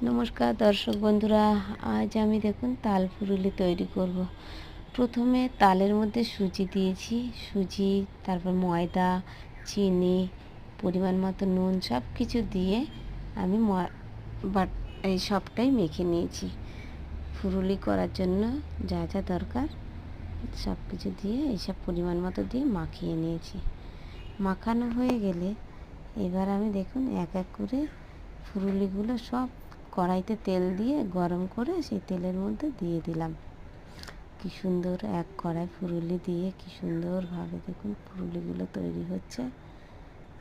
নমস্কার দর্শক বন্ধুরা, আজ আমি দেখুন তাল ফুরুলি তৈরি করব। প্রথমে তালের মধ্যে সুজি দিয়েছি, তারপর ময়দা, চিনি, পরিমাণ মতো নুন সব কিছু দিয়ে আমি এই সবটাই মেখে নিয়েছি। ফুরুলি করার জন্য যা যা দরকার সব কিছু দিয়ে এইসব পরিমাণ মতো দিয়ে মাখিয়ে নিয়েছি। মাখানো হয়ে গেলে এবার আমি দেখুন এক এক করে ফুরুলিগুলো সব কড়াইতে তেল দিয়ে গরম করে সেই তেলের মধ্যে দিয়ে দিলাম। কি সুন্দর এক কড়াই ফুরুলি দিয়ে কি সুন্দরভাবে দেখুন ফুরুলিগুলো তৈরি হচ্ছে।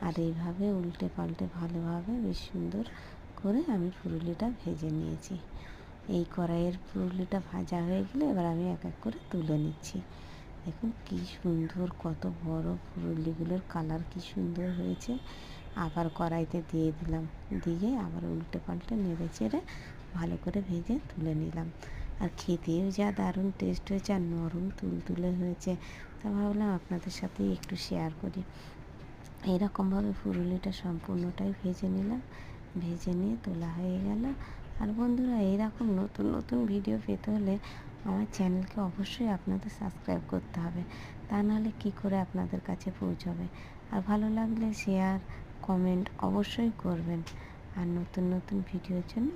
আর এইভাবে উল্টে পাল্টে ভালোভাবে বেশ সুন্দর করে আমি ফুরুলিটা ভেজে নিয়েছি। এই কড়াইয়ের ফুরুলিটা ভাজা হয়ে গেলে এবার আমি এক এক করে তুলে নিচ্ছি। দেখুন কি সুন্দর, কত বড় ফুরুলিগুলোর কালার কি সুন্দর হয়েছে। আবার কড়াইতে দিয়ে দিলাম, দিয়ে আবার উল্টে পাল্টে নেড়ে চেড়ে ভালো করে ভেজে তুলে নিলাম। আর খেতেও যা দারুণ টেস্ট হয়েছে আর নরম তুলতুলে হয়েছে। তা ভাবলাম আপনাদের সাথেই একটু শেয়ার করি। এইরকমভাবে ফুরুলিটা সম্পূর্ণটাই ভেজে নিলাম, ভেজে নিয়ে তোলা হয়ে গেল। আর বন্ধুরা, এইরকম নতুন নতুন ভিডিও পেতে হলে আমার চ্যানেলকে অবশ্যই আপনাদের সাবস্ক্রাইব করতে হবে, তা নাহলে কী করে আপনাদের কাছে পৌঁছবে। আর ভালো লাগলে শেয়ার কমেন্ট অবশ্যই করবেন। আর নতুন নতুন ভিডিওর জন্য